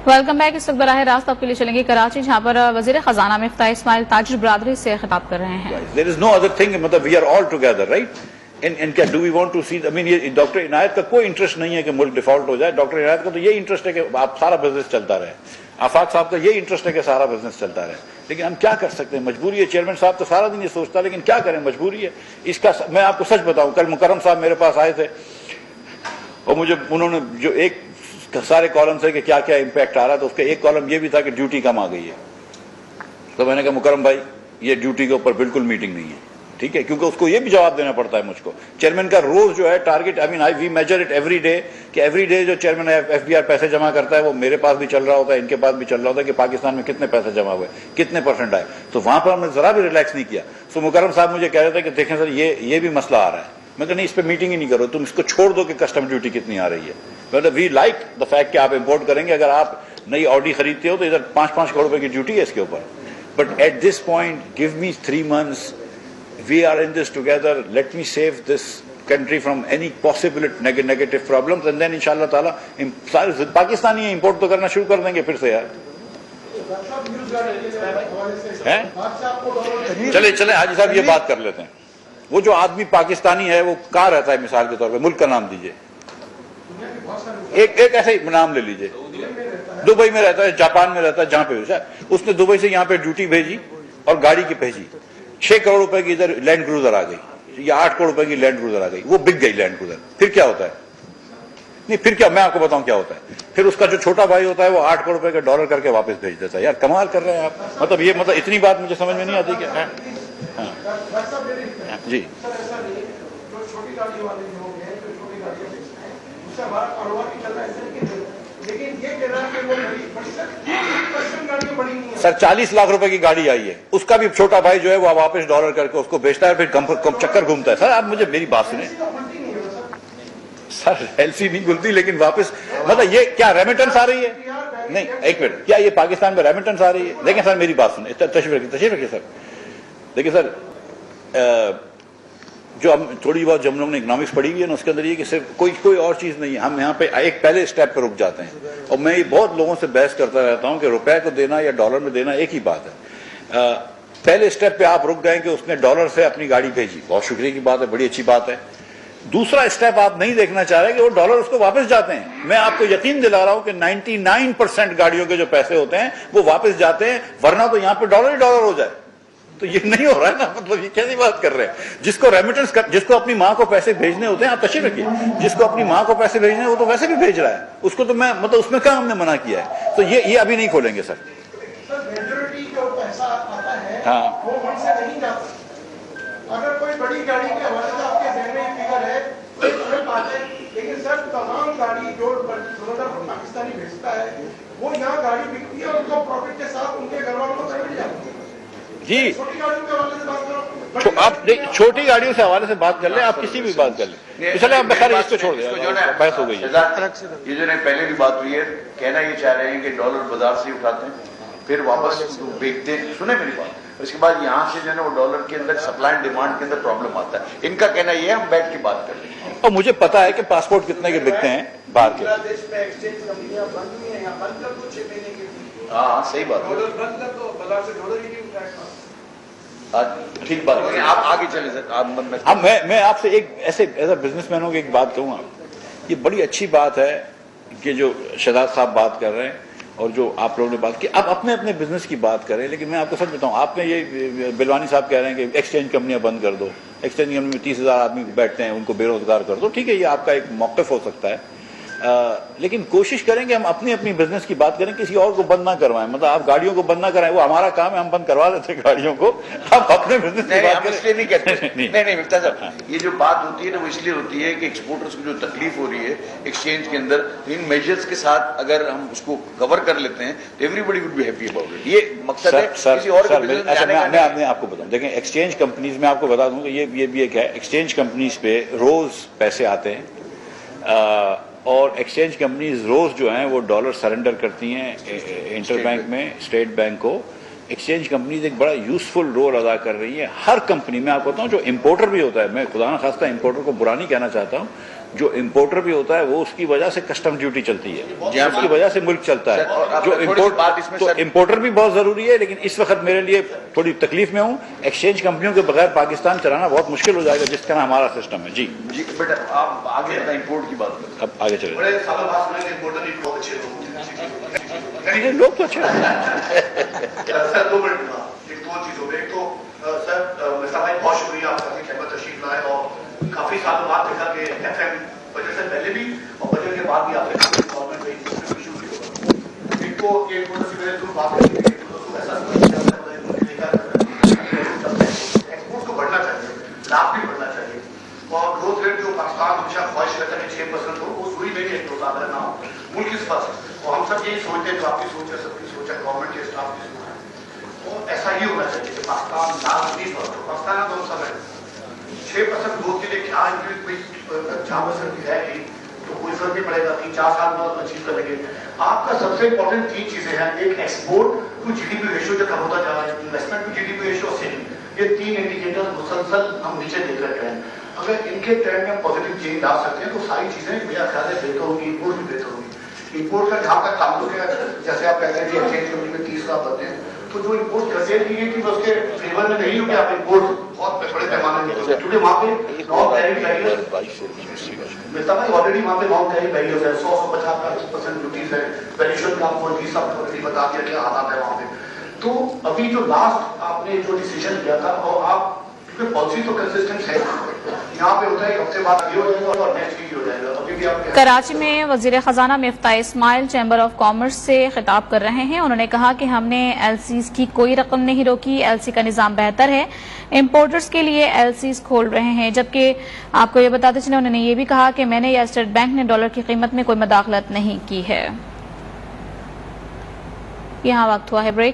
Welcome back. इस वक्त बराह रास्त आपके लिए चलेंगे कराची, जहाँ पर वजीर खजाना मिफ्ताह इस्माइल ताजिर बरादरी से खिताब कर रहे हैं। There is no other thing, मतलब we are all together, right? And क्या do we want to see? I mean, ये डॉक्टर इनायत का कोई इंटरेस्ट नहीं है कि मुल्क डिफॉल्ट हो जाए। डॉक्टर इनायत का तो ये इंटरेस्ट है कि आप सारा बिजनेस चलता रहे। आफाक साहब का ये इंटरेस्ट है कि सारा बिजनेस चलता रहे। लेकिन हम क्या कर सकते हैं, मजबूरी है। चेयरमैन साहब तो सारा दिन ये सोचता है, लेकिन क्या करें, मजबूरी है। इसका मैं आपको सच बताऊं, कल मुकर्रम साहब मेरे पास आए थे और मुझे उन्होंने जो एक सारे कॉलम से कि क्या क्या इम्पैक्ट आ रहा है, तो उसका एक कॉलम ये भी था कि ड्यूटी कम आ गई है। तो मैंने कहा मुकर्रम भाई, ये ड्यूटी के ऊपर बिल्कुल मीटिंग नहीं है, ठीक है, क्योंकि उसको ये भी जवाब देना पड़ता है मुझको। चेयरमैन का रोज जो है target, we measure it every day, कि एवरी डे जो चेयरमैन एफबीआर पैसे जमा करता है वो मेरे पास भी चल रहा होता है, इनके पास भी चल रहा होता है कि पाकिस्तान में कितने पैसे जमा हुए, कितने परसेंट आए। तो वहां पर हमने जरा भी रिलैक्स नहीं किया। तो मुकर्रम साहब मुझे कह रहे थे कि देखें सर, ये भी मसला आ रहा है। मैं कहा नहीं, इस पर मीटिंग ही नहीं करो, तुम इसको छोड़ दो कि कस्टम ड्यूटी कितनी आ रही है। मतलब वी लाइक द फैक्ट कि आप इंपोर्ट करेंगे। अगर आप नई ऑडी खरीदते हो तो इधर 5-5 करोड़ रुपए की ड्यूटी है इसके ऊपर। But at this point give me 3 months, we are in this together, let me save this country from any possible negative problems, and then inshallah taala सारे पाकिस्तानी इंपोर्ट तो करना शुरू कर देंगे फिर से यार। चले हाजी साहब, ये बात कर लेते हैं। वो जो आदमी पाकिस्तानी है वो कहाँ रहता है, मिसाल के तौर पे मुल्क का नाम दीजिए, एक ऐसे ही नाम ले लीजिए। दुबई में रहता है, जापान में रहता है, जहां पे उसने दुबई से यहाँ पे ड्यूटी भेजी और गाड़ी की भेजी, 6 करोड़ रुपए की इधर लैंड क्रूजर आ गई या 8 करोड़ रुपए की लैंड क्रूजर आ गई, वो बिक गई लैंड क्रूजर। फिर क्या होता है? नहीं, फिर क्या, मैं आपको बताऊं क्या होता है। फिर उसका जो छोटा भाई होता है वो 8 करोड़ रुपए का डॉलर करके वापस भेज देता है। यार कमाल कर रहे हैं आप। मतलब ये इतनी बात मुझे समझ में नहीं आती क्या है? जी, सर 40 लाख रुपए की गाड़ी आई है, उसका भी छोटा भाई जो है वो वापस डॉलर करके उसको बेचता है, फिर चक्कर घूमता है। सर आप मुझे मेरी बात सुने सर, एलसी नहीं खुलती, लेकिन वापस मतलब ये क्या रेमिटेंस आ रही है? नहीं, एक मिनट, क्या ये पाकिस्तान में रेमिटेंस आ रही है? देखिए सर मेरी बात सुने, तशरीफ रखिए सर। देखिए सर, जो हम थोड़ी बहुत जब हम लोगों ने इकोनॉमिक्स पढ़ी हुई है ना, उसके अंदर ये कि सिर्फ कोई और चीज नहीं है। हम यहाँ पे एक पहले स्टेप पे रुक जाते हैं। और मैं बहुत लोगों से बहस करता रहता हूँ कि रुपए को देना या डॉलर में देना एक ही बात है। पहले स्टेप पे आप रुक गए कि उसने डॉलर से अपनी गाड़ी भेजी, बहुत शुक्रिया की बात है, बड़ी अच्छी बात है। दूसरा स्टेप आप नहीं देखना चाह रहे कि वो डॉलर उसको वापस जाते हैं। मैं आपको यकीन दिला रहा हूं कि 99% गाड़ियों के जो पैसे होते हैं वो वापस जाते हैं, वरना तो यहाँ पे डॉलर ही डॉलर हो जाए। तो ये नहीं हो रहा है ना, मतलब ये कैसी बात कर रहे हैं। जिसको रेमिटेंस जिसको अपनी माँ को पैसे भेजने होते हैं, आप तशरीफ रखिए, जिसको अपनी माँ को पैसे भेजने वो तो वैसे भी भेज रहा है, उसको तो मैं मतलब उसमें क्या हमने मना किया है। तो ये अभी नहीं खोलेंगे सर। हाँ, अगर कोई बड़ी गाड़ी के हवाले से आपके जहन में फिगर है तो अलग बात है, लेकिन सर तमाम गाड़ी जो पाकिस्तानी भेजता है वो यहाँ गाड़ी बिकती है और उनको प्रॉफिट के साथ उनके घर वालों को मिल जाती है। जी, छोटी गाड़ियों के हवाले से बात करो, आप छोटी गाड़ियों से हवाले से बात कर ले, आप किसी भी बात कर ले। इसलिए आप बता रहे इसको छोड़ दें, बहस हो गई है। ये जो पहले भी बात हुई है, कहना ये चाह रहे हैं कि डॉलर बाजार से उठाते हैं फिर वापस बेचते हैं। सुने मेरी बात, उसके बाद यहाँ से जो है ना वो डॉलर के अंदर सप्लाई एंड डिमांड के अंदर प्रॉब्लम आता है। इनका कहना ये है हम बैठ के बात कर रहे हैं। और मुझे पता है कि पासपोर्ट कितने के बिकते हैं बाहर के। हाँ सही बात है, ठीक बात है। आप आगे चले सर। अब मैं आपसे एक ऐसे बिजनेसमैन हो एक बात कहूँगा, ये बड़ी अच्छी बात है कि जो शहजाद साहब बात कर रहे हैं और जो आप लोगों ने बात की, आप अपने अपने बिजनेस की बात करें। लेकिन मैं आपको सच बताऊं, आपने ये बिलवानी साहब कह रहे हैं कि एक्सचेंज कंपनियां बंद कर दो, एक्सचेंज कंपनी में 30,000 आदमी बैठते हैं, उनको बेरोजगार कर दो। ठीक है, ये आपका एक मौक़िफ़ हो सकता है, लेकिन कोशिश करें कि हम अपनी अपनी बिजनेस की बात करें, किसी और को बंद ना करवाएं। मतलब आप गाड़ियों को बंद ना कराएं, वो हमारा काम है, हम बंद करवा लेते हैं गाड़ियों को। आप अपने बिजनेस की बात करें। इसलिए नहीं कहते नहीं मिफ्ता साहब, ये जो बात होती है ना वो इसलिए होती है कि एक्सपोर्टर्स को जो तकलीफ हो रही है एक्सचेंज के अंदर, इन मेजर्स के साथ अगर हम उसको कवर कर लेते हैं तो everybody would be happy about it. ये मकसद है। किसी और मैं आपको बताऊं, देखें एक्सचेंज कंपनीज में आपको बता दूं कि ये भी एक है, एक्सचेंज कंपनीज पे रोज पैसे आते हैं और एक्सचेंज कंपनीज रोज जो हैं वो डॉलर सरेंडर करती हैं इंटर बैंक में, स्टेट बैंक को। एक्सचेंज कंपनीज एक बड़ा यूजफुल रोल अदा कर रही है हर कंपनी में। आपको बताऊं, जो इंपोर्टर भी होता है, मैं खुदा न खास्ता इंपोर्टर को बुरा नहीं कहना चाहता हूं, जो इम्पोर्टर भी होता है वो उसकी वजह से कस्टम ड्यूटी चलती है, उसकी वजह से मुल्क चलता है। जो तो इम्पोर्टर भी बहुत जरूरी है, लेकिन इस वक्त मेरे लिए थोड़ी तकलीफ में हूँ। एक्सचेंज कंपनियों के बगैर पाकिस्तान चलाना बहुत मुश्किल हो जाएगा, जिस तरह हमारा सिस्टम है। जी बेटा आप आगे इम्पोर्ट की बात करें। अब आगे चले। बड़े सालों बाद सुने कि इम्पोर्टर भी बहुत अच्छे लोग नहीं, लोग तो अच्छे हैं। सर 2 मिनट एक 2 चीजों में, एक तो सर मिस्टर भाई बहुत शुक्रिया आपका कि खैबर तशरीफ लाए, और काफी सालों बाद देखा कि FM बजट से पहले भी और बजट के बाद भी आपने गवर्नमेंट में इशू भी होगा। एक तो ये इम्पोर्टर से मेरे बात करेंगे ऐसा एक्सपोर्ट को बढ़ना चाहिए, लाभ भी बढ़ना चाहिए, और ग्रोथ रेट जो पाकिस्तान हमेशा ख्वाहिश रहता है 6% हो, वो हुई नहीं है 2 साल है ना हो, मुल्क इस पास। और हम सब यही सोचते हैं, जो आपकी सोच है, सबकी सोच है, गवर्नमेंट के स्टाफ की सोच है, तो ऐसा ही होना चाहिए कि पाकिस्तान लाभ नहीं पड़ता। पाकिस्तान तो हम सब है 6% ग्रोथ के लिए क्या कोई 4% है ही, तो कोई फर्क नहीं पड़ेगा, 3-4 साल बाद अचीव कर लेंगे। आपका सबसे इंपॉर्टेंट 3 चीजें हैं, एक एक्सपोर्ट टू GDP रेशियो जो कम होता जा रहा है, investment to GDP ratio, saving, ये 3 इंडिकेटर मुसलसल हम नीचे देख रहे हैं। अगर इनके ट्रेंड में पॉजिटिव चेंज ला सकते हैं तो सारी चीजें मेरा ख्याल है बेहतर होगी, इम्पोर्ट भी बेहतर होगी। इम्पोर्ट का जहां तक ताल्लुक है, जैसे आप कहते हैं कि एक्सचेंज कंपनी में 30 लाख बनते हैं, तो जो इम्पोर्ट करते हैं कि उसके फेवर में नहीं हो कि आप इम्पोर्ट बहुत बड़े पैमाने में, क्योंकि वहां पे नॉन टैरिफ बैरियर मिलता है ऑलरेडी, वहां पे नॉन टैरिफ बैरियर है, 100-150% ड्यूटीज है, वैल्यूएशन का आपको जी सब ऑलरेडी बता दिया क्या हालात है वहां पे। तो अभी जो लास्ट आपने जो डिसीजन लिया था, और आप क्योंकि पॉलिसी तो कंसिस्टेंट है, यहाँ पे होता है हफ्ते बाद ये हो जाएगा और नेक्स्ट वीक हो जाएगा। अभी भी आप कराची में वजीर खजाना Miftah Ismail chamber of commerce से खिताब कर रहे हैं। उन्होंने कहा कि हमने LCs की कोई रकम नहीं रोकी, LC का निजाम बेहतर है, इम्पोर्टर्स के लिए LCs खोल रहे हैं। जबकि आपको ये बताते चले, उन्होंने ये भी कहा कि मैंने या स्टेट बैंक ने डॉलर की कीमत में कोई मदाखलत नहीं की है। यहाँ वक्त हुआ है ब्रेक।